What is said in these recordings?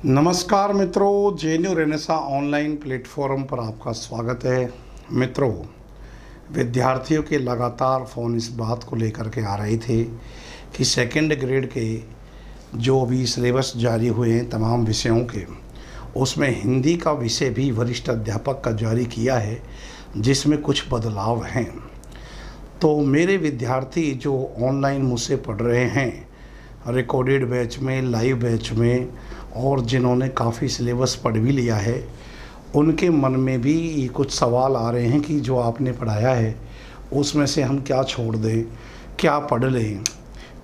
नमस्कार मित्रों, जेन्यू Renaissance online platform पर आपका स्वागत है। मित्रों, विद्यार्थियों के लगातार फ़ोन इस बात को लेकर के आ रहे थे कि सेकंड ग्रेड के जो अभी सिलेबस जारी हुए हैं तमाम विषयों के, उसमें हिंदी का विषय भी वरिष्ठ अध्यापक का जारी किया है, जिसमें कुछ बदलाव हैं। तो मेरे विद्यार्थी जो ऑनलाइन मुझसे पढ़ रहे हैं, रिकॉर्डेड बैच में, लाइव बैच में, और जिन्होंने काफ़ी सिलेबस पढ़ भी लिया है, उनके मन में भी कुछ सवाल आ रहे हैं कि जो आपने पढ़ाया है उसमें से हम क्या छोड़ दें, क्या पढ़ लें,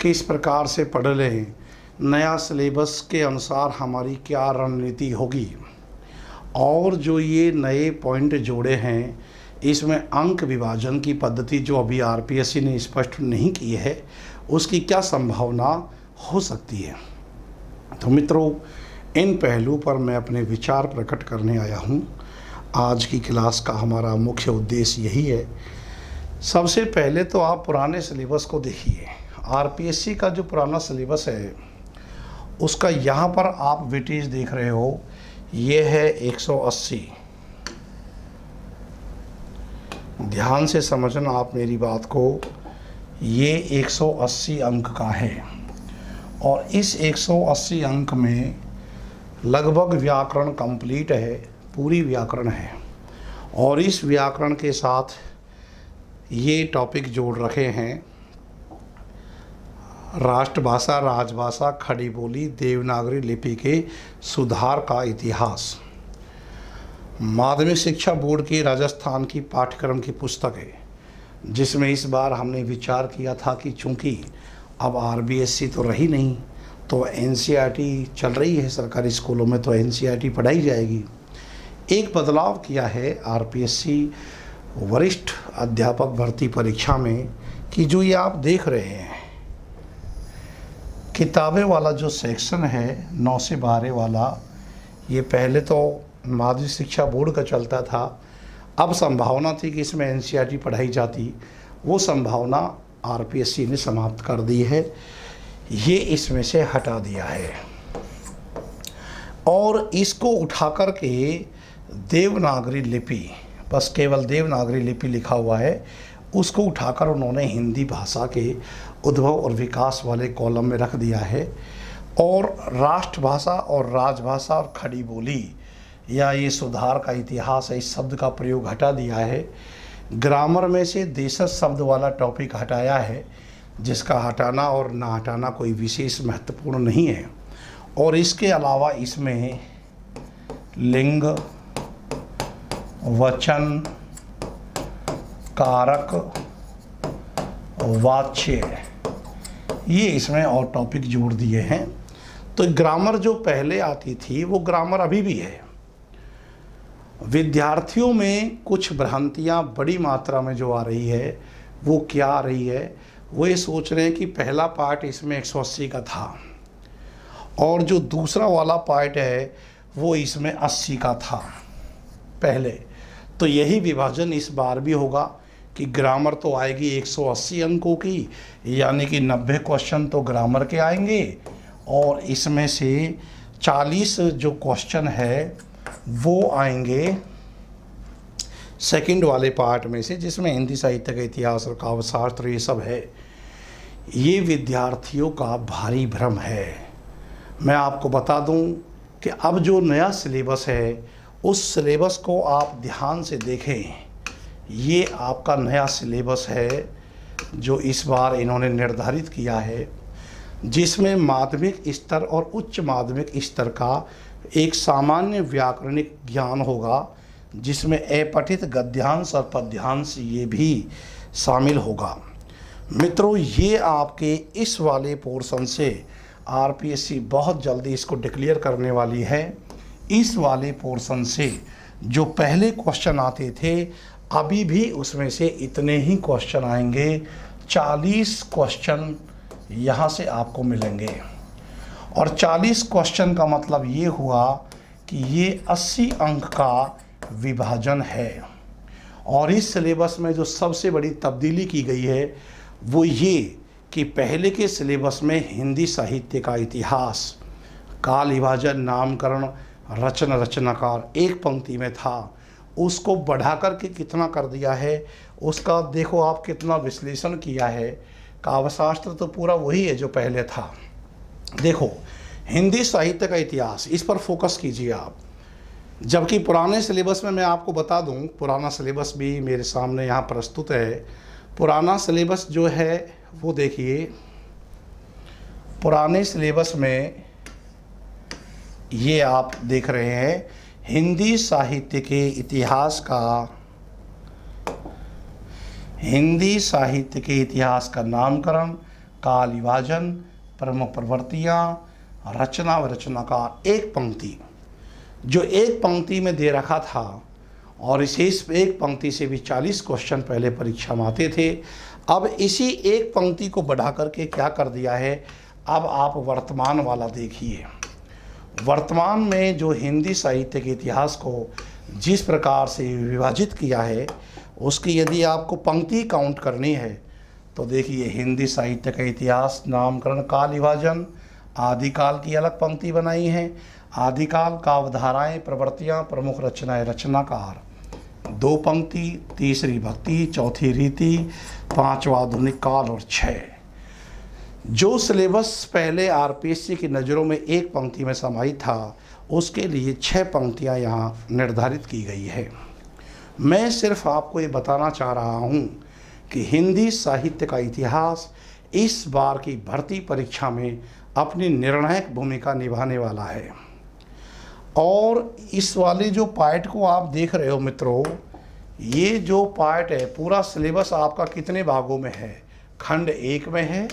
किस प्रकार से पढ़ लें, नया सिलेबस के अनुसार हमारी क्या रणनीति होगी। और जो ये नए पॉइंट जोड़े हैं, इसमें अंक विभाजन की पद्धति जो अभी आरपीएससी ने स्पष्ट नहीं की है, उसकी क्या संभावना हो सकती है। तो मित्रों, इन पहलू पर मैं अपने विचार प्रकट करने आया हूँ। आज की क्लास का हमारा मुख्य उद्देश्य यही है। सबसे पहले तो आप पुराने सिलेबस को देखिए। आरपीएससी का जो पुराना सिलेबस है, उसका यहाँ पर आप वेटेज देख रहे हो, ये है 180। ध्यान से समझना आप मेरी बात को, ये 180 अंक का है और इस 180 अंक में लगभग व्याकरण कंप्लीट है, पूरी व्याकरण है। और इस व्याकरण के साथ ये टॉपिक जोड़ रखे हैं राष्ट्रभाषा, राजभाषा, खड़ी बोली, देवनागरी लिपि के सुधार का इतिहास। माध्यमिक शिक्षा बोर्ड की राजस्थान की पाठ्यक्रम की पुस्तक है, जिसमें इस बार हमने विचार किया था कि चूँकि अब आरबीएससी तो रही नहीं, तो एनसीईआरटी चल रही है सरकारी स्कूलों में, तो एनसीईआरटी पढ़ाई जाएगी। एक बदलाव किया है आरपीएससी वरिष्ठ अध्यापक भर्ती परीक्षा में कि जो ये आप देख रहे हैं, किताबें वाला जो सेक्शन है 9 से 12 वाला, ये पहले तो माध्यमिक शिक्षा बोर्ड का चलता था। अब संभावना थी कि इसमें एनसीईआरटी पढ़ाई जाती, वो संभावना आरपीएससी ने समाप्त कर दी है। ये इसमें से हटा दिया है और इसको उठा कर के देवनागरी लिपि, बस केवल देवनागरी लिपि लिखा हुआ है, उसको उठाकर उन्होंने हिंदी भाषा के उद्भव और विकास वाले कॉलम में रख दिया है। और राष्ट्रभाषा और राजभाषा और खड़ी बोली या ये सुधार का इतिहास है, इस शब्द का प्रयोग हटा दिया है। ग्रामर में से देशज शब्द वाला टॉपिक हटाया है, जिसका हटाना और ना हटाना कोई विशेष महत्वपूर्ण नहीं है। और इसके अलावा इसमें लिंग, वचन, कारक, वाच्य, ये इसमें और टॉपिक जोड़ दिए हैं। तो ग्रामर जो पहले आती थी वो ग्रामर अभी भी है। विद्यार्थियों में कुछ भ्रांतियां बड़ी मात्रा में जो आ रही है, वो क्या आ रही है, वो ये सोच रहे हैं कि पहला पार्ट इसमें 180 का था और जो दूसरा वाला पार्ट है वो इसमें 80 का था पहले। तो यही विभाजन इस बार भी होगा कि ग्रामर तो आएगी 180 अंकों की, यानी कि 90 क्वेश्चन तो ग्रामर के आएंगे और इसमें से 40 जो क्वेश्चन है वो आएंगे सेकंड वाले पार्ट में से, जिसमें हिंदी साहित्य का इतिहास और काव्यशास्त्र ये सब है। ये विद्यार्थियों का भारी भ्रम है। मैं आपको बता दूं कि अब जो नया सिलेबस है, उस सिलेबस को आप ध्यान से देखें। ये आपका नया सिलेबस है जो इस बार इन्होंने निर्धारित किया है, जिसमें माध्यमिक स्तर और उच्च माध्यमिक स्तर का एक सामान्य व्याकरणिक ज्ञान होगा, जिसमें अपठित गद्यांश और पद्यांश ये भी शामिल होगा। मित्रों, ये आपके इस वाले पोर्शन से आरपीएससी बहुत जल्दी इसको डिक्लेयर करने वाली है। इस वाले पोर्शन से जो पहले क्वेश्चन आते थे, अभी भी उसमें से इतने ही क्वेश्चन आएंगे। 40 क्वेश्चन यहाँ से आपको मिलेंगे और 40 क्वेश्चन का मतलब ये हुआ कि ये 80 अंक का विभाजन है। और इस सिलेबस में जो सबसे बड़ी तब्दीली की गई है वो ये कि पहले के सिलेबस में हिंदी साहित्य का इतिहास, काल विभाजन, नामकरण, रचना, रचनाकार एक पंक्ति में था, उसको बढ़ा कर के कितना कर दिया है, उसका देखो आप कितना विश्लेषण किया है। काव्यशास्त्र तो पूरा वही है जो पहले था। देखो हिंदी साहित्य का इतिहास, इस पर फोकस कीजिए आप। जबकि पुराने सिलेबस में मैं आपको बता दूं, पुराना सिलेबस भी मेरे सामने यहाँ प्रस्तुत है। पुराना सिलेबस जो है वो देखिए, पुराने सिलेबस में ये आप देख रहे हैं हिंदी साहित्य के इतिहास का, हिंदी साहित्य के इतिहास का नामकरण, काल विभाजन, प्रमुख प्रवृत्तियाँ, रचना व रचनाकार, एक पंक्ति, जो एक पंक्ति में दे रखा था। और इसी एक पंक्ति से भी 40 क्वेश्चन पहले परीक्षा में आते थे। अब इसी एक पंक्ति को बढ़ा करके क्या कर दिया है, अब आप वर्तमान वाला देखिए। वर्तमान में जो हिंदी साहित्य के इतिहास को जिस प्रकार से विभाजित किया है, उसकी यदि आपको पंक्ति काउंट करनी है तो देखिए, हिंदी साहित्य का इतिहास, नामकरण, काल विभाजन, आदिकाल की अलग पंक्ति बनाई है। आदिकाल, काव्यधाराएँ, प्रवृत्तियाँ, प्रमुख रचनाएँ, रचनाकार, दो पंक्ति, तीसरी भक्ति, चौथी रीति, पांचवा आधुनिक काल और 6। जो सिलेबस पहले आरपीएससी की नज़रों में एक पंक्ति में समाहित था, उसके लिए 6 पंक्तियां यहाँ निर्धारित की गई है। मैं सिर्फ आपको ये बताना चाह रहा हूँ कि हिंदी साहित्य का इतिहास इस बार की भर्ती परीक्षा में अपनी निर्णायक भूमिका निभाने वाला है। और इस वाले जो पार्ट को आप देख रहे हो मित्रों, ये जो पार्ट है, पूरा सिलेबस आपका कितने भागों में है, खंड 1 में है,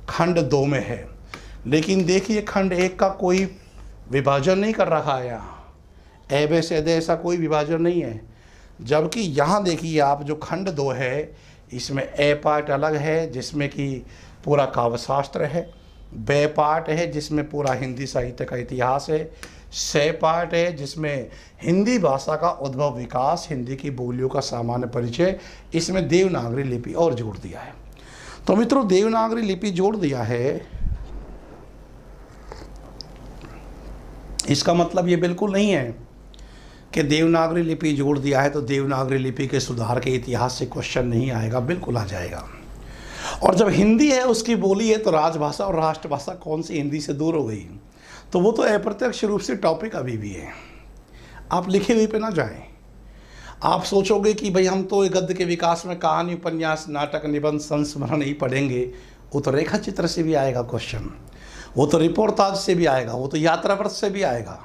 खंड 2 में है। लेकिन देखिए खंड 1 का कोई विभाजन नहीं कर रखा है, यहाँ ए से ऐसा कोई विभाजन नहीं है। जबकि यहाँ देखिए आप, जो खंड 2 है, इसमें ए पार्ट अलग है जिसमें कि पूरा काव्यशास्त्र है, बे पार्ट है जिसमें पूरा हिंदी साहित्य का इतिहास है, से पार्ट है जिसमें हिंदी भाषा का उद्भव, विकास, हिंदी की बोलियों का सामान्य परिचय, इसमें देवनागरी लिपि और जोड़ दिया है। तो मित्रों, देवनागरी लिपि जोड़ दिया है, इसका मतलब ये बिल्कुल नहीं है कि देवनागरी लिपि जोड़ दिया है तो देवनागरी लिपि के सुधार के इतिहास से क्वेश्चन नहीं आएगा, बिल्कुल आ जाएगा। और जब हिंदी है, उसकी बोली है, तो राजभाषा और राष्ट्रभाषा कौन सी हिंदी से दूर हो गई? तो वो तो अप्रत्यक्ष रूप से टॉपिक अभी भी है। आप लिखे हुए पे ना जाएं। आप सोचोगे कि भाई हम तो गद्य के विकास में कहानी, उपन्यास, नाटक, निबंध, संस्मरण ही पढ़ेंगे। वो तो रेखा चित्र से भी आएगा क्वेश्चन, वो तो रिपोर्टाज से भी आएगा, वो तो यात्रावृत्त से भी आएगा।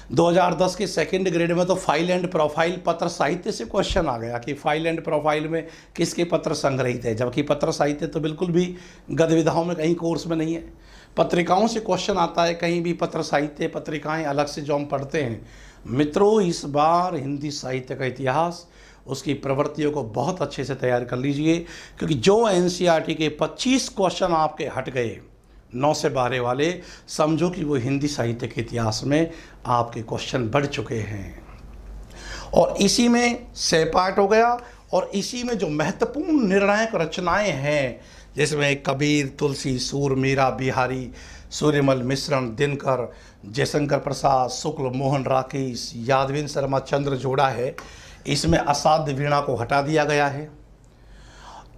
2010 के सेकंड ग्रेड में तो फाइल एंड प्रोफाइल पत्र साहित्य से क्वेश्चन आ गया कि फाइल एंड प्रोफाइल में किसके पत्र संग्रहित है, जबकि पत्र साहित्य तो बिल्कुल भी गद्य विधाओं में कहीं कोर्स में नहीं है। पत्रिकाओं से क्वेश्चन आता है, कहीं भी पत्र साहित्य, पत्रिकाएं अलग से जो हम पढ़ते हैं। मित्रों, इस बार हिंदी साहित्य का इतिहास, उसकी प्रवृत्तियों को बहुत अच्छे से तैयार कर लीजिए, क्योंकि जो एनसीईआरटी के 25 क्वेश्चन आपके हट गए 9 से 12 वाले, समझो कि वो हिंदी साहित्य के इतिहास में आपके क्वेश्चन बढ़ चुके हैं। और इसी में से पार्ट हो गया, और इसी में जो महत्वपूर्ण निर्णायक रचनाएं हैं, जिसमें कबीर, तुलसी, सूर, मीरा, बिहारी, सूर्यमल मिश्रण, दिनकर, जयशंकर प्रसाद, शुक्ल, मोहन राकेश, यादविन शर्मा चंद्र जोड़ा है। इसमें असाध्य वीणा को हटा दिया गया है।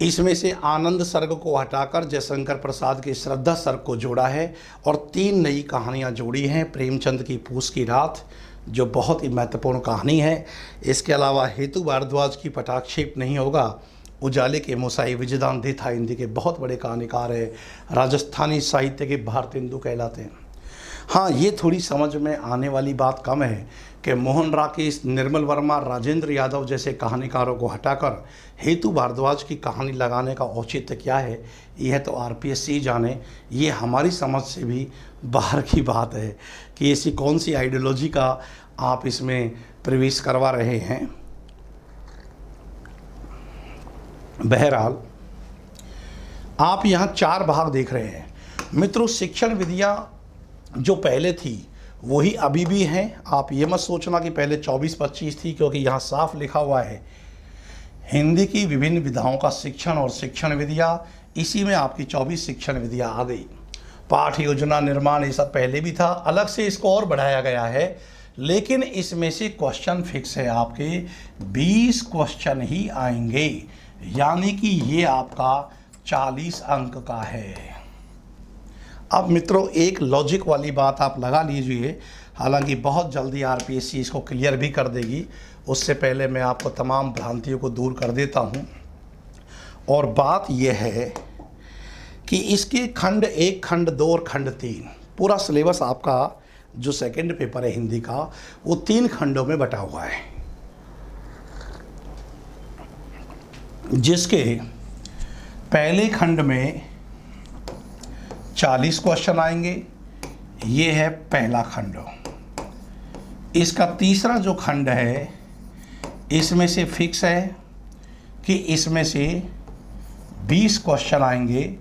इसमें से आनंद सर्ग को हटाकर जयशंकर प्रसाद के श्रद्धा सर्ग को जोड़ा है, और 3 नई कहानियाँ जोड़ी हैं। प्रेमचंद की पूस की रात, जो बहुत ही महत्वपूर्ण कहानी है। इसके अलावा हेतु भारद्वाज की पटाक्षेप नहीं होगा, उजाले के मुसाई, विजयदान देथा हिंदी के बहुत बड़े कहानीकार है, राजस्थानी साहित्य के भारतेंदु कहलाते हैं। हाँ, ये थोड़ी समझ में आने वाली बात कम है कि मोहन राकेश, निर्मल वर्मा, राजेंद्र यादव जैसे कहानीकारों को हटाकर हेतु भारद्वाज की कहानी लगाने का औचित्य क्या है, यह तो आरपीएससी जाने। ये हमारी समझ से भी बाहर की बात है कि ऐसी कौन सी आइडियोलॉजी का आप इसमें प्रवेश करवा रहे हैं। बहरहाल, आप यहाँ 4 भाग देख रहे हैं मित्रों। शिक्षण विधियाँ जो पहले थी वही अभी भी हैं। आप ये मत सोचना कि पहले 24-25 थी, क्योंकि यहाँ साफ लिखा हुआ है हिंदी की विभिन्न विधाओं का शिक्षण और शिक्षण विधियाँ। इसी में आपकी 24 शिक्षण विधियाँ आ गई। पाठ योजना निर्माण ये सब पहले भी था, अलग से इसको और बढ़ाया गया है, लेकिन इसमें से क्वेश्चन फिक्स है, आपके 20 क्वेश्चन ही आएंगे, यानी कि ये आपका 40 अंक का है। अब मित्रों एक लॉजिक वाली बात आप लगा लीजिए, हालांकि बहुत जल्दी आरपीएससी इसको क्लियर भी कर देगी, उससे पहले मैं आपको तमाम भ्रांतियों को दूर कर देता हूं। और बात यह है कि इसके खंड 1, खंड 2 और खंड 3, पूरा सिलेबस आपका जो सेकंड पेपर है हिंदी का, वो 3 खंडों में बटा हुआ है, जिसके पहले खंड में 40 क्वेश्चन आएंगे, ये है पहला खंड। इसका तीसरा जो खंड है, इसमें से फिक्स है कि इसमें से 20 क्वेश्चन आएंगे,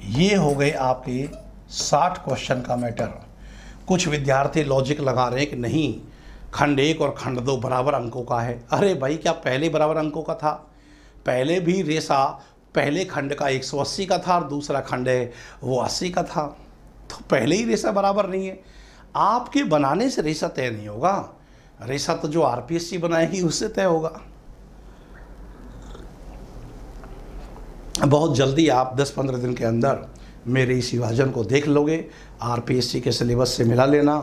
ये हो गए आपके 60 क्वेश्चन का मैटर। कुछ विद्यार्थी लॉजिक लगा रहे हैं कि नहीं, खंड 1 और खंड 2 बराबर अंकों का है। अरे भाई, क्या पहले बराबर अंकों का था? पहले भी रेसा पहले खंड का 180 का था और दूसरा खंड है वो 80 का था, तो पहले ही रेसा बराबर नहीं है। आपके बनाने से रेसा तय नहीं होगा, रेसा तो जो आरपीएससी बनाएगी उससे तय होगा। बहुत जल्दी आप 10-15 दिन के अंदर मेरे इस विभाजन को देख लोगे, आरपीएससी के सिलेबस से मिला लेना।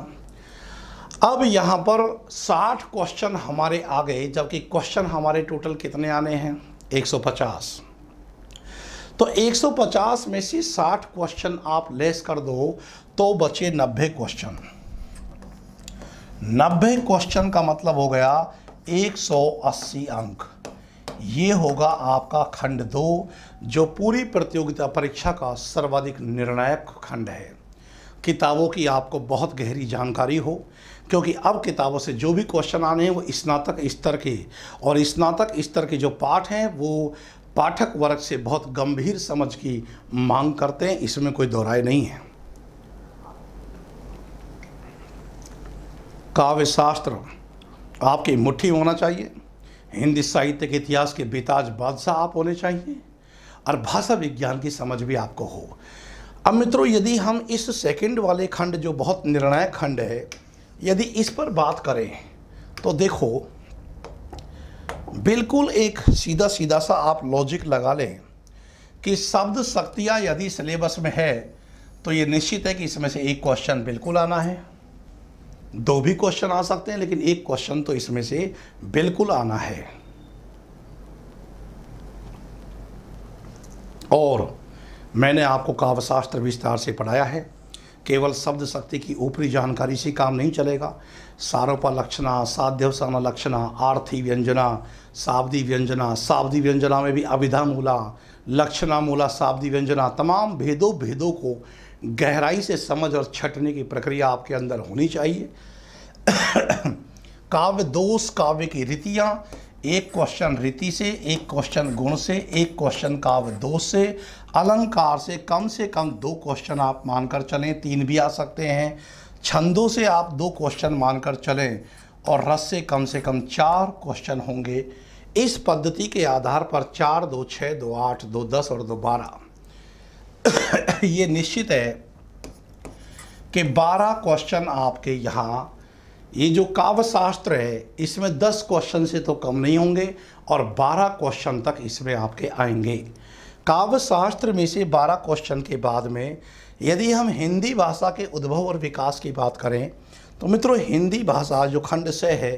अब यहाँ पर 60 क्वेश्चन हमारे आ गए, जबकि क्वेश्चन हमारे टोटल कितने आने हैं? 150। तो 150 में से 60 क्वेश्चन आप लेस कर दो तो बचे 90 क्वेश्चन। 90 क्वेश्चन का मतलब हो गया 180 अंक। ये होगा आपका खंड 2, जो पूरी प्रतियोगिता परीक्षा का सर्वाधिक निर्णायक खंड है। किताबों की आपको बहुत गहरी जानकारी हो, क्योंकि अब किताबों से जो भी क्वेश्चन आने हैं वो स्नातक स्तर के, और स्नातक स्तर के जो पाठ हैं वो पाठक वर्ग से बहुत गंभीर समझ की मांग करते हैं, इसमें कोई दो राय नहीं है। काव्य शास्त्र आपकी मुट्ठी होना चाहिए, हिंदी साहित्य के इतिहास के बेताज बादशाह आप होने चाहिए, और भाषा विज्ञान की समझ भी आपको हो। अब मित्रों, यदि हम इस सेकंड वाले खंड, जो बहुत निर्णायक खंड है, यदि इस पर बात करें तो देखो, बिल्कुल एक सीधा सीधा सा आप लॉजिक लगा लें कि शब्द शक्तियाँ यदि सिलेबस में है तो ये निश्चित है कि इसमें से एक क्वेश्चन बिल्कुल आना है, 2 भी क्वेश्चन आ सकते हैं, लेकिन एक क्वेश्चन तो इसमें से बिल्कुल आना है। और मैंने आपको काव्यशास्त्र विस्तार से पढ़ाया है, केवल शब्द शक्ति की ऊपरी जानकारी से काम नहीं चलेगा। सारोपा लक्षणा, साध्यवसाना लक्षणा, आर्थी व्यंजना, शाब्दी व्यंजना में भी अभिधा मूला, लक्षणा मूला, शाब्दी व्यंजना, तमाम भेदों को गहराई से समझ और छटने की प्रक्रिया आपके अंदर होनी चाहिए। काव्य दोष, काव्य की रीतियाँ, एक क्वेश्चन रीति से, एक क्वेश्चन गुण से, एक क्वेश्चन काव्य दोष से, अलंकार से कम 2 क्वेश्चन आप मानकर चलें, 3 भी आ सकते हैं। छंदों से आप 2 क्वेश्चन मानकर चलें, और रस से कम 4 क्वेश्चन होंगे। इस पद्धति के आधार पर 4, 2, 6, 2, 8, 2, 10 और 2, 12 ये निश्चित है कि 12 क्वेश्चन आपके यहाँ, ये जो काव्य शास्त्र है इसमें 10 क्वेश्चन से तो कम नहीं होंगे, और 12 क्वेश्चन तक इसमें आपके आएंगे। काव्य शास्त्र में से 12 क्वेश्चन के बाद में यदि हम हिंदी भाषा के उद्भव और विकास की बात करें तो मित्रों, हिंदी भाषा जो खंड से है,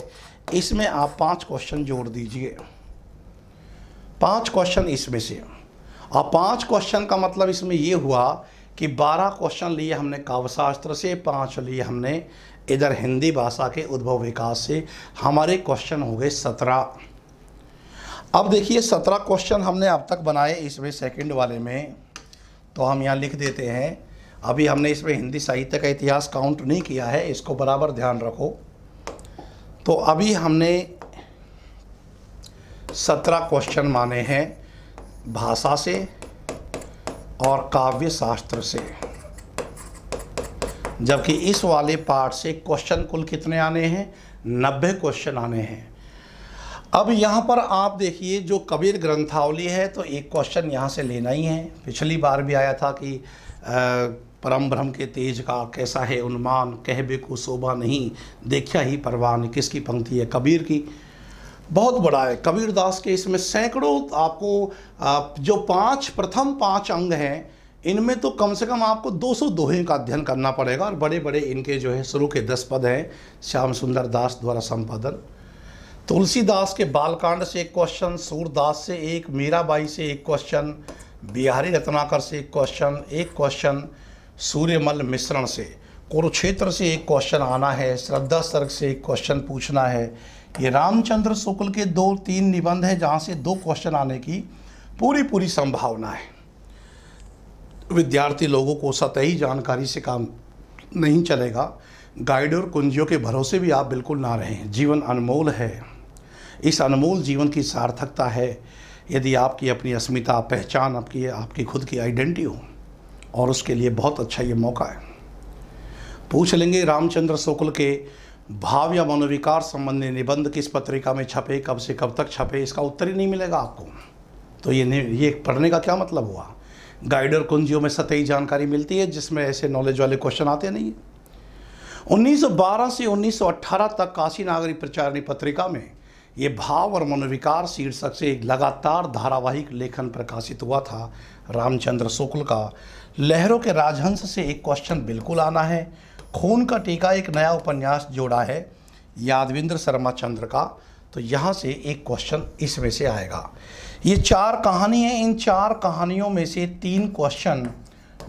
इसमें आप 5 क्वेश्चन जोड़ दीजिए। 5 क्वेश्चन इसमें से, और 5 क्वेश्चन का मतलब इसमें ये हुआ कि 12 क्वेश्चन लिए हमने काव्यशास्त्र से, 5 लिए हमने इधर हिंदी भाषा के उद्भव विकास से, हमारे क्वेश्चन हो गए 17। अब देखिए 17 क्वेश्चन हमने अब तक बनाए इसमें सेकंड वाले में, तो हम यहाँ लिख देते हैं। अभी हमने इसमें हिंदी साहित्य का इतिहास काउंट नहीं किया है, इसको बराबर ध्यान रखो। तो अभी हमने 17 क्वेश्चन माने हैं भाषा से और काव्य शास्त्र से, जबकि इस वाले पार्ट से क्वेश्चन कुल कितने आने हैं? 90 क्वेश्चन आने हैं। अब यहाँ पर आप देखिए, जो कबीर ग्रंथावली है तो एक क्वेश्चन यहाँ से लेना ही है। पिछली बार भी आया था कि परम ब्रह्म के तेज का कैसा है उन्मान, कहबे को शोभा नहीं, देखा ही परवान। किसकी पंक्ति है? कबीर की। बहुत बड़ा है कबीरदास के। इसमें सैकड़ों आपको जो प्रथम पाँच अंग हैं, इनमें तो कम से कम आपको 200 दोहे का अध्ययन करना पड़ेगा। और बड़े बड़े इनके जो है शुरू के 10 पद हैं, श्याम सुंदर दास द्वारा संपादन। तुलसीदास के बालकांड से एक क्वेश्चन, सूरदास से एक, मीराबाई से एक क्वेश्चन, बिहारी रत्नाकर से एक क्वेश्चन, सूर्यमल मिश्रण से, कुरुक्षेत्र से एक क्वेश्चन आना है, श्रद्धा सर्ग से एक क्वेश्चन पूछना है। ये रामचंद्र शुक्ल के 2-3 निबंध हैं जहाँ से 2 क्वेश्चन आने की पूरी संभावना है। विद्यार्थी लोगों को सतही जानकारी से काम नहीं चलेगा। गाइड और कुंजियों के भरोसे भी आप बिल्कुल ना रहें। जीवन अनमोल है। इस अनमोल जीवन की सार्थकता है यदि आपकी अपनी अस्मिता, पहचान, आपकी खुद की आइडेंटिटी हो, और उसके लिए बहुत अच्छा ये मौका है। पूछ लेंगे रामचंद्र शुक्ल के भाव या मनोविकार संबंधी निबंध किस पत्रिका में छपे, कब से कब तक छपे, इसका उत्तर ही नहीं मिलेगा आपको। तो ये पढ़ने का क्या मतलब हुआ? गाइड और कुंजियों में सतही जानकारी मिलती है जिसमें ऐसे नॉलेज वाले क्वेश्चन आते नहीं है। 1912 से 1918 तक काशी नागरी प्रचारणी पत्रिका में ये भाव और मनोविकार शीर्षक से एक लगातार धारावाहिक लेखन प्रकाशित हुआ था रामचंद्र शुक्ल का। लहरों के राजहंस से एक क्वेश्चन बिल्कुल आना है। खून का टीका एक नया उपन्यास जोड़ा है यादविंद्र शर्मा चंद्र का, तो यहाँ से एक क्वेश्चन इसमें से आएगा। ये 4 कहानी हैं। इन 4 कहानियों में से 3 क्वेश्चन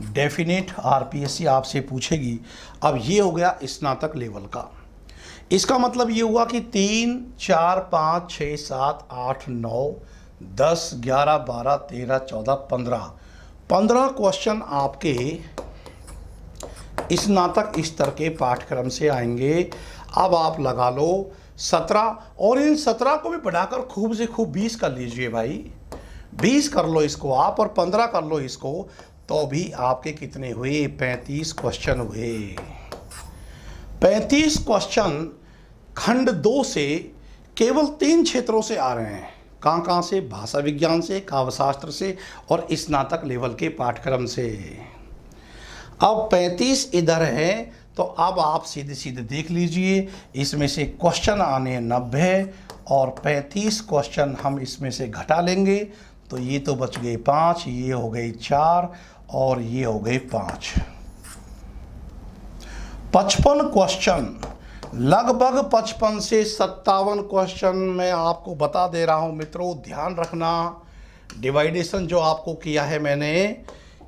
डेफिनेट आरपीएससी आपसे पूछेगी। अब ये हो गया स्नातक लेवल का। इसका मतलब ये हुआ कि 3, 4, 5, 6, 7, 8, 9, 10, 11, 12, 13, 14, 15 क्वेश्चन आपके स्नातक स्तर के पाठ्यक्रम से आएंगे। अब आप लगा लो 17, और इन 17 को भी बढ़ाकर खूब से खूब 20 कर लीजिए भाई। 20 कर लो इसको आप, और 15 कर लो इसको, तो भी आपके कितने हुए? 35 क्वेश्चन हुए। 35 क्वेश्चन खंड 2 से केवल 3 क्षेत्रों से आ रहे हैं। कहाँ से? भाषा विज्ञान से, काव्यशास्त्र से, और स्नातक लेवल के पाठ्यक्रम से। अब 35 इधर है, तो अब आप सीधे सीधे देख लीजिए, इसमें से क्वेश्चन आने 90 और 35 क्वेश्चन हम इसमें से घटा लेंगे, तो ये तो बच गए 5, ये हो गए 4 और ये हो गए 5। 55 क्वेश्चन, लगभग 55 से 57 क्वेश्चन मैं आपको बता दे रहा हूं मित्रों। ध्यान रखना, डिवाइडेशन जो आपको किया है मैंने,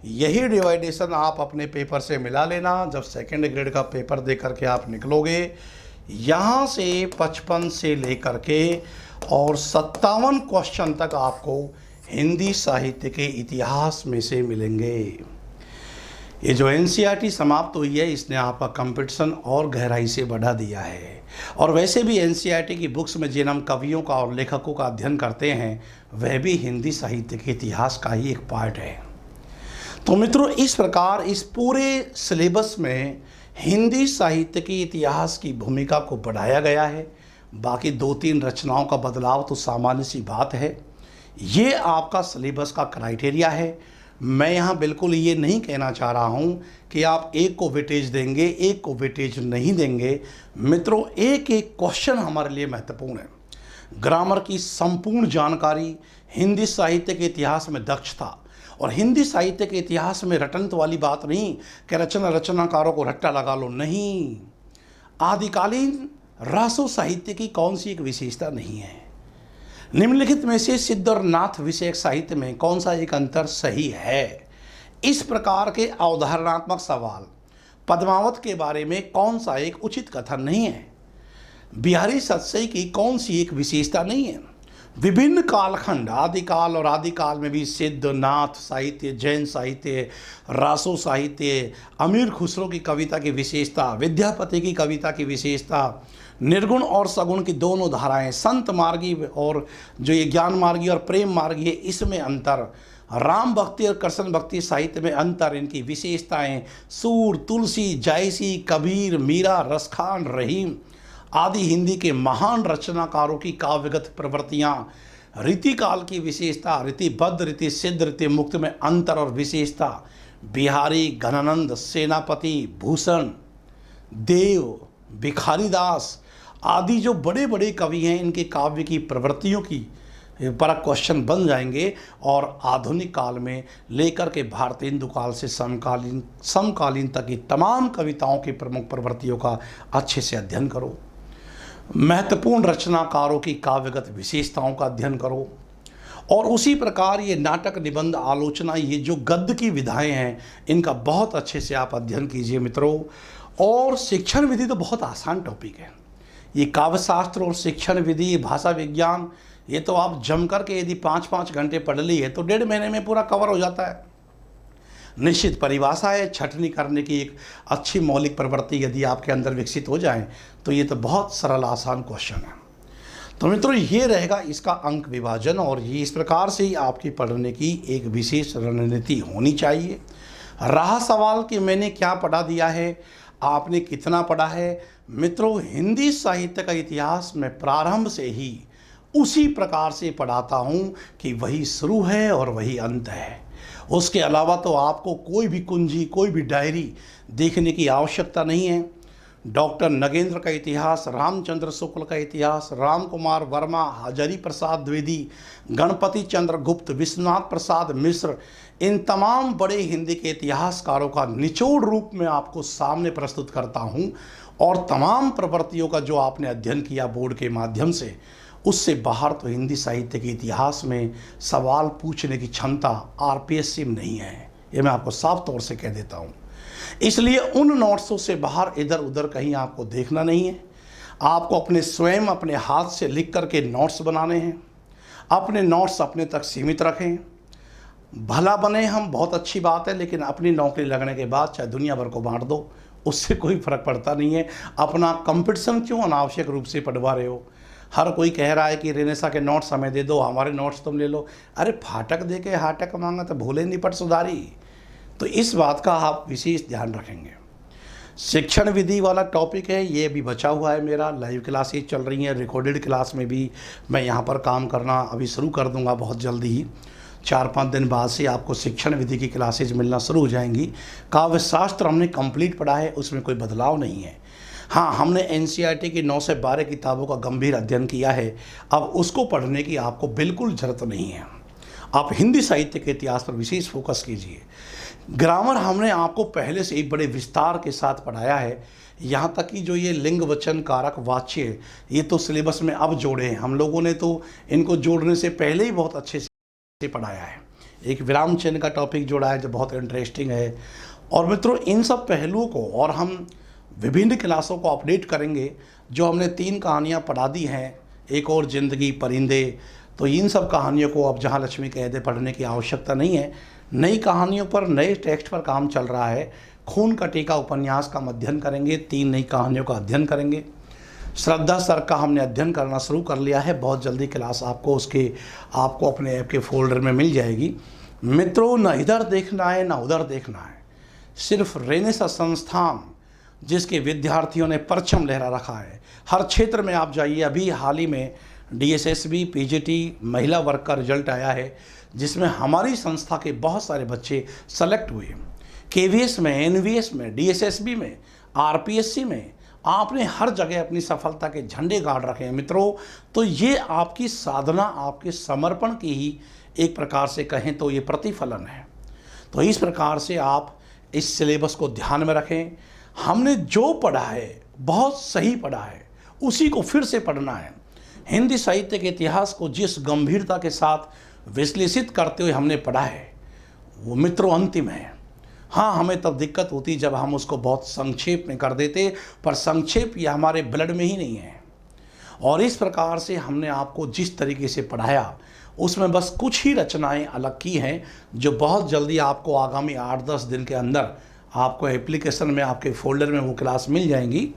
यही डिवाइडेशन आप अपने पेपर से मिला लेना जब सेकेंड ग्रेड का पेपर दे करके आप निकलोगे। यहाँ से 55 से लेकर के और 57 क्वेश्चन तक आपको हिंदी साहित्य के इतिहास में से मिलेंगे। ये जो एनसीईआरटी समाप्त हुई है, इसने आपका कंपटीशन और गहराई से बढ़ा दिया है। और वैसे भी एनसीईआरटी की बुक्स में जिन हम कवियों का और लेखकों का अध्ययन करते हैं, वह भी हिंदी साहित्य के इतिहास का ही एक पार्ट है। तो मित्रों, इस प्रकार इस पूरे सिलेबस में हिंदी साहित्य के इतिहास की भूमिका को बढ़ाया गया है। बाकी 2-3 रचनाओं का बदलाव तो सामान्य सी बात है। ये आपका सिलेबस का क्राइटेरिया है। मैं यहाँ बिल्कुल ये नहीं कहना चाह रहा हूँ कि आप एक को वेटेज देंगे, एक को वेटेज नहीं देंगे। मित्रों, एक एक क्वेश्चन हमारे लिए महत्वपूर्ण है। ग्रामर की संपूर्ण जानकारी, हिंदी साहित्य के इतिहास में दक्षता, और हिंदी साहित्य के इतिहास में रटंत वाली बात नहीं कि रचनाकारों को रट्टा लगा लो, नहीं। आदिकालीन रासो साहित्य की कौन सी एक विशेषता नहीं है? निम्नलिखित में से सिद्ध और नाथ विषयक साहित्य में कौन सा एक अंतर सही है? इस प्रकार के अवधारणात्मक सवाल। पद्मावत के बारे में कौन सा एक उचित कथन नहीं है? बिहारी सतसई की कौन सी एक विशेषता नहीं है? विभिन्न कालखंड, आदिकाल और आदिकाल में भी सिद्ध, नाथ साहित्य, जैन साहित्य, रासो साहित्य, अमीर खुसरो की कविता की विशेषता, विद्यापति की कविता की विशेषता, निर्गुण और सगुण की दोनों धाराएं, संत मार्गी और जो ये ज्ञान मार्गी और प्रेम मार्गी है, इसमें अंतर, राम भक्ति और कृष्ण भक्ति साहित्य में अंतर, इनकी विशेषताएं, सूर, तुलसी, जायसी, कबीर, मीरा, रसखान, रहीम आदि हिंदी के महान रचनाकारों की काव्यगत प्रवृत्तियाँ, रीतिकाल की विशेषता, रीतिबद्ध, रीति सिद्ध, रीति मुक्त में अंतर और विशेषता, बिहारी घनानंद सेनापति, भूषण देव, भिखारी दास आदि जो बड़े बड़े कवि हैं, इनके काव्य की प्रवृत्तियों की पर क्वेश्चन बन जाएंगे और आधुनिक काल में लेकर के भारतेंदु काल से समकालीन तक की तमाम कविताओं की प्रमुख प्रवृत्तियों का अच्छे से अध्ययन करो। महत्वपूर्ण रचनाकारों की काव्यगत विशेषताओं का अध्ययन करो और उसी प्रकार ये नाटक, निबंध, आलोचना, ये जो गद्य की विधाएं हैं, इनका बहुत अच्छे से आप अध्ययन कीजिए मित्रों। और शिक्षण विधि तो बहुत आसान टॉपिक है। ये काव्यशास्त्र और शिक्षण विधि, भाषा विज्ञान, ये तो आप जम करके यदि 5-5 घंटे पढ़ लिए तो 1.5 महीने में पूरा कवर हो जाता है। निश्चित परिभाषा है, छटनी करने की एक अच्छी मौलिक प्रवृत्ति यदि आपके अंदर विकसित हो जाए तो ये तो बहुत सरल आसान क्वेश्चन है। तो मित्रों, ये रहेगा इसका अंक विभाजन और ये इस प्रकार से ही आपकी पढ़ने की एक विशेष रणनीति होनी चाहिए। रहा सवाल कि मैंने क्या पढ़ा दिया है, आपने कितना पढ़ा है। मित्रों, हिंदी साहित्य का इतिहास मैं प्रारंभ से ही उसी प्रकार से पढ़ाता हूँ कि वही शुरू है और वही अंत है। उसके अलावा तो आपको कोई भी कुंजी, कोई भी डायरी देखने की आवश्यकता नहीं है। डॉक्टर नगेंद्र का इतिहास, रामचंद्र शुक्ल का इतिहास, राम कुमार वर्मा, हजारी प्रसाद द्विवेदी, गणपति चंद्र गुप्त, विश्वनाथ प्रसाद मिश्र, इन तमाम बड़े हिंदी के इतिहासकारों का निचोड़ रूप में आपको सामने प्रस्तुत करता हूं। और तमाम प्रवृत्तियों का जो आपने अध्ययन किया बोर्ड के माध्यम से, उससे बाहर तो हिंदी साहित्य के इतिहास में सवाल पूछने की क्षमता आरपीएससी में नहीं है, ये मैं आपको साफ तौर से कह देता हूँ। इसलिए उन नोट्सों से बाहर इधर उधर कहीं आपको देखना नहीं है। आपको अपने स्वयं अपने हाथ से लिख करके नोट्स बनाने हैं। अपने नोट्स अपने तक सीमित रखें। भला बने हम, बहुत अच्छी बात है, लेकिन अपनी नौकरी लगने के बाद चाहे दुनिया भर को बांट दो, उससे कोई फर्क पड़ता नहीं है। अपना कंपटीशन क्यों अनावश्यक रूप से पढ़वा रहे हो। हर कोई कह रहा है कि रेनेसा के नोट्स हमें दे दो, हमारे नोट्स तुम ले लो। अरे फाटक दे के हाटक मांगा तो भूले नहीं पट सुधारी। तो इस बात का आप विशेष ध्यान रखेंगे। शिक्षण विधि वाला टॉपिक है, ये भी बचा हुआ है मेरा। लाइव क्लासेज चल रही हैं, रिकॉर्डेड क्लास में भी मैं यहाँ पर काम करना अभी शुरू कर दूँगा बहुत जल्दी ही। 4-5 दिन बाद से आपको शिक्षण विधि की क्लासेज मिलना शुरू हो जाएंगी। काव्यशास्त्र हमने कंप्लीट पढ़ा है, उसमें कोई बदलाव नहीं है। हाँ, हमने एनसीईआरटी की 9 से 12 किताबों का गंभीर अध्ययन किया है। अब उसको पढ़ने की आपको बिल्कुल ज़रूरत नहीं है। आप हिंदी साहित्य के इतिहास पर विशेष फोकस कीजिए। ग्रामर हमने आपको पहले से ही बड़े विस्तार के साथ पढ़ाया है। यहाँ तक कि जो ये लिंग, वचन, कारक, वाच्य, ये तो सिलेबस में अब जोड़े हैं। हम लोगों ने तो इनको जोड़ने से पहले ही बहुत अच्छे से पढ़ाया है। एक विराम चिन्ह का टॉपिक जोड़ा है जो बहुत इंटरेस्टिंग है। और मित्रों, इन सब पहलुओं को और हम विभिन्न क्लासों को अपडेट करेंगे। जो हमने 3 कहानियाँ पढ़ा दी हैं, एक और जिंदगी, परिंदे, तो इन सब कहानियों को अब जहाँ लक्ष्मी कह दे पढ़ने की आवश्यकता नहीं है। नई कहानियों पर, नए टेक्स्ट पर काम चल रहा है। खून का टीका उपन्यास का अध्ययन करेंगे, 3 नई कहानियों का अध्ययन करेंगे। श्रद्धा सर का हमने अध्ययन करना शुरू कर लिया है। बहुत जल्दी क्लास आपको अपने ऐप के फोल्डर में मिल जाएगी। मित्रों, न इधर देखना है न उधर देखना है। सिर्फ रेनेसा संस्थान, जिसके विद्यार्थियों ने परचम लहरा रखा है, हर क्षेत्र में आप जाइए। अभी हाल ही में डीएसएसबी पीजीटी महिला वर्ग का रिजल्ट आया है, जिसमें हमारी संस्था के बहुत सारे बच्चे सेलेक्ट हुए। केवीएस में, एनवीएस में, डीएसएसबी में, आरपीएससी में, आपने हर जगह अपनी सफलता के झंडे गाड़ रखे हैं मित्रों। तो ये आपकी साधना, आपके समर्पण की ही एक प्रकार से कहें तो ये प्रतिफलन है। तो इस प्रकार से आप इस सिलेबस को ध्यान में रखें। हमने जो पढ़ा है बहुत सही पढ़ा है, उसी को फिर से पढ़ना है। हिंदी साहित्य के इतिहास को जिस गंभीरता के साथ विश्लेषित करते हुए हमने पढ़ा है, वो मित्रों अंतिम है। हाँ, हमें तब दिक्कत होती जब हम उसको बहुत संक्षेप में कर देते, पर संक्षेप ये हमारे ब्लड में ही नहीं है। और इस प्रकार से हमने आपको जिस तरीके से पढ़ाया, उसमें बस कुछ ही रचनाएं अलग की हैं, जो बहुत जल्दी आपको आगामी 8-10 दिन के अंदर आपको एप्लीकेशन में, आपके फोल्डर में वो क्लास मिल जाएंगी।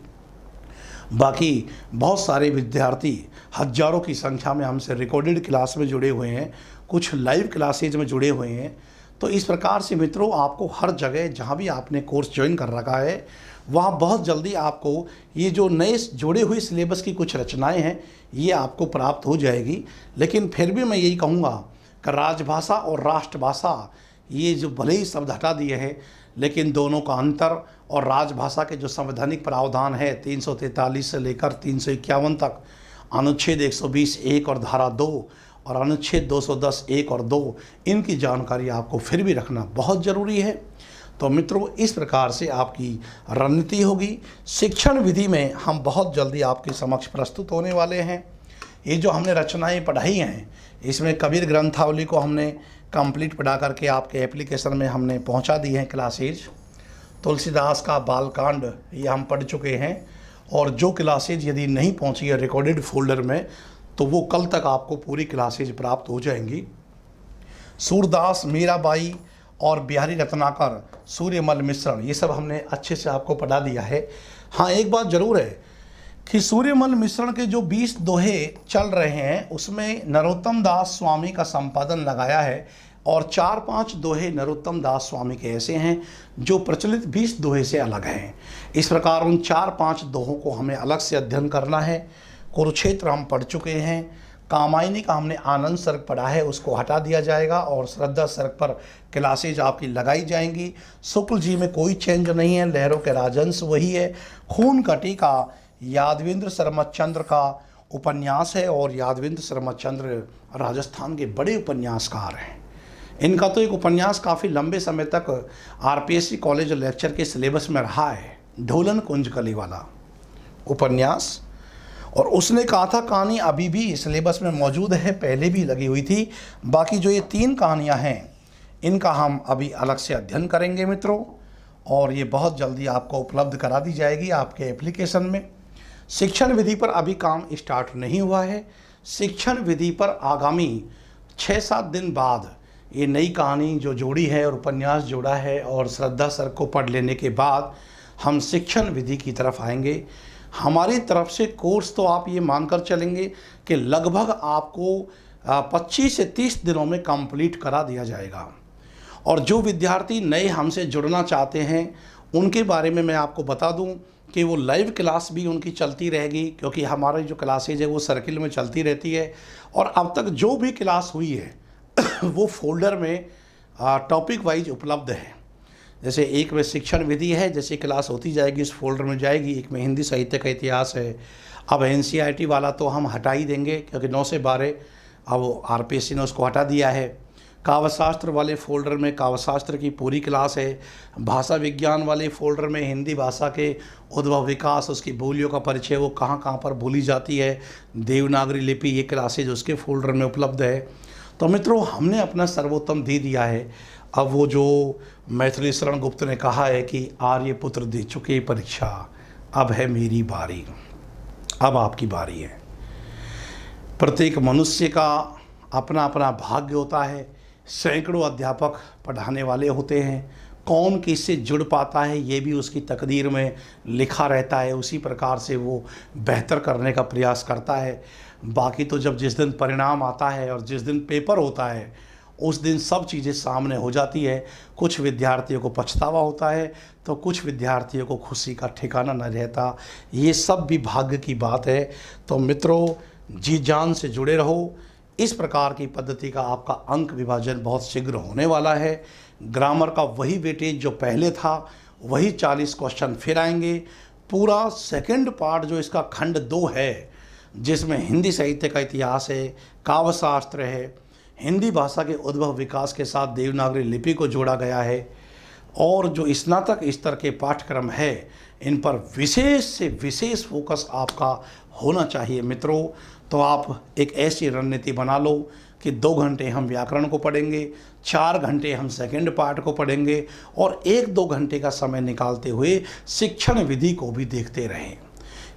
बाकी बहुत सारे विद्यार्थी हजारों की संख्या में हमसे रिकॉर्डेड क्लास में जुड़े हुए हैं, कुछ लाइव क्लासेज में जुड़े हुए हैं। तो इस प्रकार से मित्रों, आपको हर जगह जहाँ भी आपने कोर्स ज्वाइन कर रखा है, वहाँ बहुत जल्दी आपको ये जो नए जोड़े हुए सिलेबस की कुछ रचनाएं हैं, ये आपको प्राप्त हो जाएगी। लेकिन फिर भी मैं यही कहूँगा कि राजभाषा और राष्ट्रभाषा ये जो भले ही शब्द हटा दिए हैं, लेकिन दोनों का अंतर और राजभाषा के जो संवैधानिक प्रावधान है 343 से लेकर 351 तक, अनुच्छेद 120 1 और धारा 2 और अनुच्छेद 210 1 और 2, इनकी जानकारी आपको फिर भी रखना बहुत ज़रूरी है। तो मित्रों, इस प्रकार से आपकी रणनीति होगी। शिक्षण विधि में हम बहुत जल्दी आपके समक्ष प्रस्तुत होने वाले हैं। ये जो हमने रचनाएं पढ़ाई हैं, इसमें कबीर ग्रंथावली को हमने कंप्लीट पढ़ा करके आपके एप्लीकेशन में हमने पहुंचा दी हैं क्लासेज। तुलसीदास का बालकांड ये हम पढ़ चुके हैं, और जो क्लासेज यदि नहीं पहुंची है रिकॉर्डेड फोल्डर में, तो वो कल तक आपको पूरी क्लासेज प्राप्त हो जाएंगी। सूरदास, मीराबाई और बिहारी रत्नाकर, सूर्यमल मिश्रण, ये सब हमने अच्छे से आपको पढ़ा दिया है। हाँ, एक बात ज़रूर है कि सूर्यमल मिश्रण के जो 20 दोहे चल रहे हैं, उसमें नरोत्तम दास स्वामी का संपादन लगाया है, और 4-5 दोहे नरोत्तम दास स्वामी के ऐसे हैं जो प्रचलित 20 दोहे से अलग हैं। इस प्रकार उन 4-5 दोहों को हमें अलग से अध्ययन करना है। कुरुक्षेत्र हम पढ़ चुके हैं। कामायनी का हमने आनंद सर्ग पढ़ा है, उसको हटा दिया जाएगा और श्रद्धा सर्ग पर क्लासेज आपकी लगाई जाएंगी। शुक्ल जी में कोई चेंज नहीं है, लहरों के राजंश वही है। खून का टीका यादवेंद्र शर्मचंद्र का उपन्यास है, और यादवेंद्र शर्मचंद्र राजस्थान के बड़े उपन्यासकार हैं। इनका तो एक उपन्यास काफ़ी लंबे समय तक आरपीएससी कॉलेज लेक्चर के सिलेबस में रहा है, ढोलन कुंजकली वाला उपन्यास, और उसने कहा था कहानी अभी भी सिलेबस में मौजूद है, पहले भी लगी हुई थी। बाकी जो ये 3 कहानियाँ हैं, इनका हम अभी अलग से अध्ययन करेंगे मित्रों, और ये बहुत जल्दी आपको उपलब्ध करा दी जाएगी आपके एप्लीकेशन में। शिक्षण विधि पर अभी काम स्टार्ट नहीं हुआ है। शिक्षण विधि पर आगामी 6-7 दिन बाद ये नई कहानी जो जोड़ी है और उपन्यास जोड़ा है, और श्रद्धा सर को पढ़ लेने के बाद हम शिक्षण विधि की तरफ आएंगे। हमारी तरफ से कोर्स तो आप ये मानकर चलेंगे कि लगभग आपको 25 से 30 दिनों में कंप्लीट करा दिया जाएगा। और जो विद्यार्थी नए हमसे जुड़ना चाहते हैं, उनके बारे में मैं आपको बता दूं कि वो लाइव क्लास भी उनकी चलती रहेगी, क्योंकि हमारी जो क्लासेज है वो सर्किल में चलती रहती है। और अब तक जो भी क्लास हुई है वो फोल्डर में टॉपिक वाइज उपलब्ध है। जैसे एक में शिक्षण विधि है, जैसे क्लास होती जाएगी इस फोल्डर में जाएगी। एक में हिंदी साहित्य का इतिहास है। अब एनसीईआरटी वाला तो हम हटा ही देंगे, क्योंकि 9 से 12 अब आरपीएससी ने उसको हटा दिया है। काव्यशास्त्र वाले फोल्डर में काव्यशास्त्र की पूरी क्लास है। भाषा विज्ञान वाले फोल्डर में हिंदी भाषा के उद्भव, विकास, उसकी बोलियों का परिचय, वो कहाँ कहाँ पर बोली जाती है, देवनागरी लिपि, ये क्लासेज उसके फोल्डर में उपलब्ध है। तो मित्रों, हमने अपना सर्वोत्तम दे दिया है। अब वो जो मैथिली शरण गुप्त ने कहा है कि आर्यपुत्र दे चुके परीक्षा, अब है मेरी बारी, अब आपकी बारी है। प्रत्येक मनुष्य का अपना अपना भाग्य होता है। सैकड़ों अध्यापक पढ़ाने वाले होते हैं, कौन किससे जुड़ पाता है ये भी उसकी तकदीर में लिखा रहता है। उसी प्रकार से वो बेहतर करने का प्रयास करता है। बाकी तो जब जिस दिन परिणाम आता है और जिस दिन पेपर होता है, उस दिन सब चीज़ें सामने हो जाती है। कुछ विद्यार्थियों को पछतावा होता है, तो कुछ विद्यार्थियों को खुशी का ठिकाना न रहता। ये सब भी भाग्य की बात है। तो मित्रों, जी जान से जुड़े रहो। इस प्रकार की पद्धति का आपका अंक विभाजन बहुत शीघ्र होने वाला है। ग्रामर का वही वेटेज जो पहले था, वही 40 क्वेश्चन फिर आएंगे। पूरा सेकंड पार्ट जो इसका खंड 2 है, जिसमें हिंदी साहित्य का इतिहास है, काव्यशास्त्र है, हिंदी भाषा के उद्भव विकास के साथ देवनागरी लिपि को जोड़ा गया है, और जो स्नातक स्तर के पाठ्यक्रम है, इन पर विशेष से विशेष फोकस आपका होना चाहिए मित्रों। तो आप एक ऐसी रणनीति बना लो कि 2 घंटे हम व्याकरण को पढ़ेंगे, 4 घंटे हम सेकंड पार्ट को पढ़ेंगे, और 1-2 घंटे का समय निकालते हुए शिक्षण विधि को भी देखते रहें।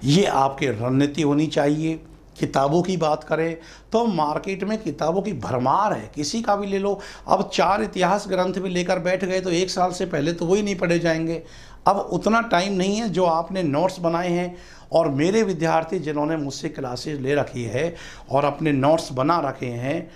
ये आपकी रणनीति होनी चाहिए। किताबों की बात करें तो मार्केट में किताबों की भरमार है, किसी का भी ले लो। अब 4 इतिहास ग्रंथ भी लेकर बैठ गए तो 1 साल से पहले तो वही नहीं पढ़े जाएंगे। अब उतना टाइम नहीं है। जो आपने नोट्स बनाए हैं, और मेरे विद्यार्थी जिन्होंने मुझसे क्लासेज ले रखी है और अपने नोट्स बना रखे हैं,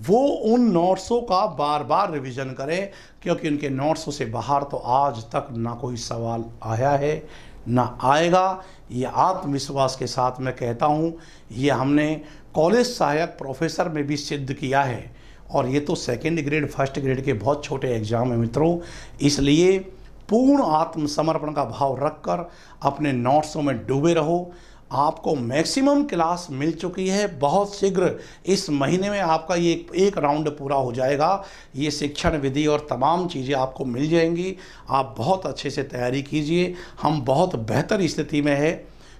वो उन नोट्सों का बार बार रिवीजन करें, क्योंकि उनके नोट्सों से बाहर तो आज तक ना कोई सवाल आया है ना आएगा। ये आत्मविश्वास के साथ मैं कहता हूँ। ये हमने कॉलेज सहायक प्रोफेसर में भी सिद्ध किया है, और ये तो सेकंड ग्रेड फर्स्ट ग्रेड के बहुत छोटे एग्ज़ाम हैं मित्रों। इसलिए पूर्ण आत्मसमर्पण का भाव रखकर अपने नोट्सों में डूबे रहो। आपको मैक्सिमम क्लास मिल चुकी है, बहुत शीघ्र इस महीने में आपका ये एक राउंड पूरा हो जाएगा। ये शिक्षण विधि और तमाम चीज़ें आपको मिल जाएंगी। आप बहुत अच्छे से तैयारी कीजिए। हम बहुत बेहतर स्थिति में है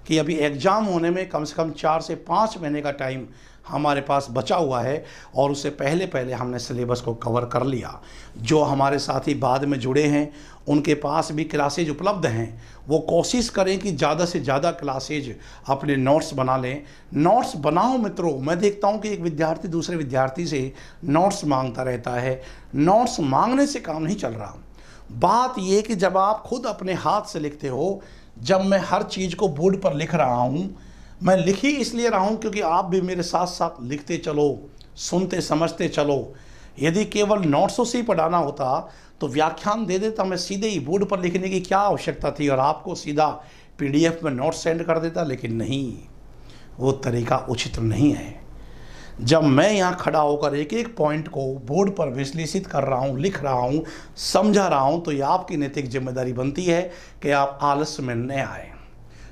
कि अभी एग्ज़ाम होने में कम से कम 4 से 5 महीने का टाइम हमारे पास बचा हुआ है और उससे पहले पहले हमने सिलेबस को कवर कर लिया। जो हमारे साथी बाद में जुड़े हैं उनके पास भी क्लासेज उपलब्ध हैं, वो कोशिश करें कि ज़्यादा से ज़्यादा क्लासेज अपने नोट्स बना लें। नोट्स बनाओ मित्रों। मैं देखता हूं कि एक विद्यार्थी दूसरे विद्यार्थी से नोट्स मांगता रहता है। नोट्स मांगने से काम नहीं चल रहा। बात ये कि जब आप खुद अपने हाथ से लिखते हो, जब मैं हर चीज़ को बोर्ड पर लिख रहा हूँ, मैं लिख ही इसलिए रहा हूँ क्योंकि आप भी मेरे साथ साथ लिखते चलो, सुनते समझते चलो। यदि केवल नोट्सों से ही पढ़ाना होता तो व्याख्यान दे देता मैं सीधे ही, बोर्ड पर लिखने की क्या आवश्यकता थी और आपको सीधा PDF में नोट्स सेंड कर देता। लेकिन नहीं, वो तरीका उचित नहीं है। जब मैं यहाँ खड़ा होकर एक एक पॉइंट को बोर्ड पर विश्लेषित कर रहा हूँ, लिख रहा हूँ, समझा रहा हूँ, तो ये आपकी नैतिक जिम्मेदारी बनती है कि आप आलस्य में न आए,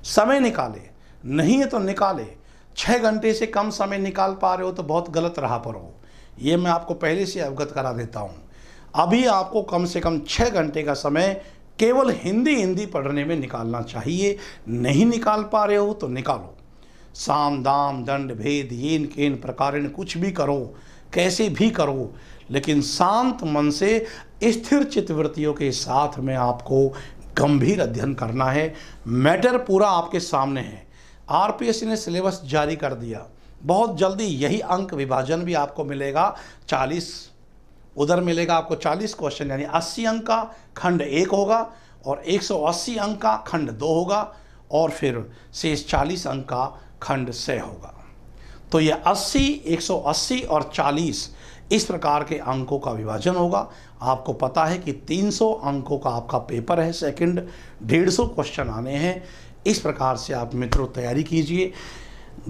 समय निकालें। नहीं है तो निकाले। 6 घंटे से कम समय निकाल पा रहे हो तो बहुत गलत राह पर हो। ये मैं आपको पहले से अवगत करा देता हूँ। अभी आपको कम से कम 6 घंटे का समय केवल हिंदी पढ़ने में निकालना चाहिए। नहीं निकाल पा रहे हो तो निकालो। साम दाम दंड भेद येन केन प्रकारेण कुछ भी करो, कैसे भी करो, लेकिन शांत मन से स्थिर चित्तवृत्तियों के साथ में आपको गंभीर अध्ययन करना है। मैटर पूरा आपके सामने है। RPSC ने सिलेबस जारी कर दिया। बहुत जल्दी यही अंक विभाजन भी आपको मिलेगा। 40 उधर मिलेगा आपको 40 क्वेश्चन, यानी 80 अंक का खंड 1 होगा और 180 अंक का खंड 2 होगा और फिर शेष 40 अंक का खंड 6 होगा। तो ये 80, 180 और 40 इस प्रकार के अंकों का विभाजन होगा। आपको पता है कि 300 अंकों का आपका पेपर है सेकंड, 150 क्वेश्चन आने हैं। इस प्रकार से आप मित्रों तैयारी कीजिए।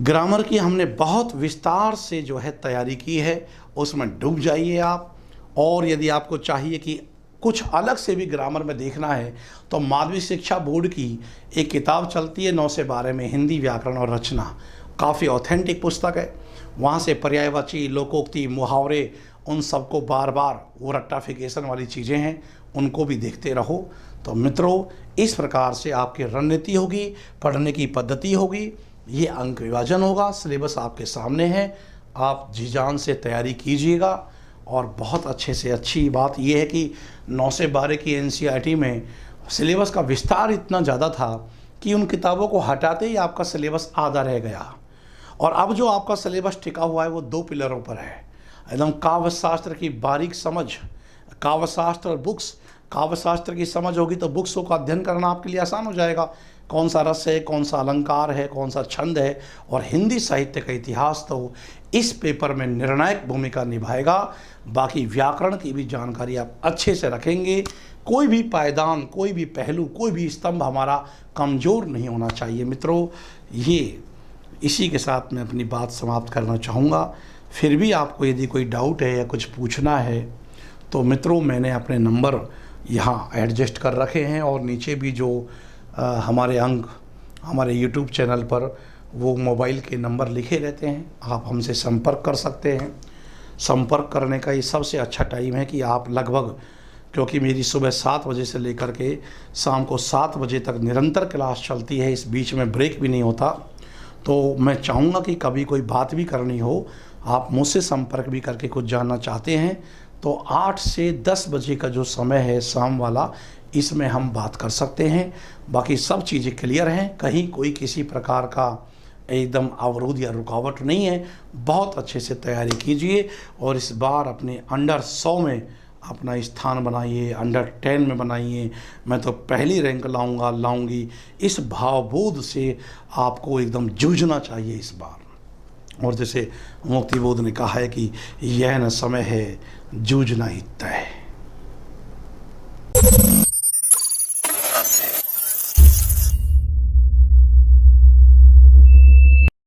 ग्रामर की हमने बहुत विस्तार से जो है तैयारी की है, उसमें डूब जाइए आप। और यदि आपको चाहिए कि कुछ अलग से भी ग्रामर में देखना है तो माध्यमिक शिक्षा बोर्ड की एक किताब चलती है 9 से 12 में, हिंदी व्याकरण और रचना। काफ़ी ऑथेंटिक पुस्तक है। वहाँ से पर्यायवाची, लोकोक्ति, मुहावरे, उन सबको बार बार वो रट्टाफिकेशन वाली चीज़ें हैं, उनको भी देखते रहो। तो मित्रों, इस प्रकार से आपकी रणनीति होगी, पढ़ने की पद्धति होगी, ये अंक विभाजन होगा। सिलेबस आपके सामने है, आप जी जान से तैयारी कीजिएगा। और बहुत अच्छे से अच्छी बात यह है कि 9 से 12 की NCERT में सिलेबस का विस्तार इतना ज़्यादा था कि उन किताबों को हटाते ही आपका सिलेबस आधा रह गया। और अब जो आपका सिलेबस टिका हुआ है वो 2 पिलरों पर है। एकदम काव्यशास्त्र की बारीक समझ, काव्यशास्त्र और बुक्स। काव्यशास्त्र की समझ होगी तो बुक्सों का अध्ययन करना आपके लिए आसान हो जाएगा। कौन सा रस है, कौन सा अलंकार है, कौन सा छंद है। और हिंदी साहित्य का इतिहास तो इस पेपर में निर्णायक भूमिका निभाएगा। बाकी व्याकरण की भी जानकारी आप अच्छे से रखेंगे। कोई भी पायदान, कोई भी पहलू, कोई भी स्तंभ हमारा कमज़ोर नहीं होना चाहिए। मित्रों, ये इसी के साथ मैं अपनी बात समाप्त करना चाहूँगा। फिर भी आपको यदि कोई डाउट है या कुछ पूछना है तो मित्रों, मैंने अपने नंबर यहाँ एडजस्ट कर रखे हैं और नीचे भी जो हमारे अंक हमारे YouTube चैनल पर वो मोबाइल के नंबर लिखे रहते हैं। आप हमसे संपर्क कर सकते हैं। संपर्क करने का ये सबसे अच्छा टाइम है कि आप लगभग, क्योंकि मेरी सुबह 7 बजे से लेकर के शाम को 7 बजे तक निरंतर क्लास चलती है, इस बीच में ब्रेक भी नहीं होता। तो मैं चाहूँगा कि कभी कोई बात भी करनी हो, आप मुझसे संपर्क भी करके कुछ जानना चाहते हैं तो 8 से 10 बजे का जो समय है शाम वाला, इसमें हम बात कर सकते हैं। बाकी सब चीज़ें क्लियर हैं, कहीं कोई किसी प्रकार का एकदम अवरोध या रुकावट नहीं है। बहुत अच्छे से तैयारी कीजिए और इस बार अपने अंडर 100 में अपना स्थान बनाइए, अंडर 10 में बनाइए। मैं तो पहली रैंक लाऊंगी। इस भावबोध से आपको एकदम जूझना चाहिए इस बार। और जैसे मुक्तिबोध ने कहा है कि यह न समय है, जूझना ही तय है।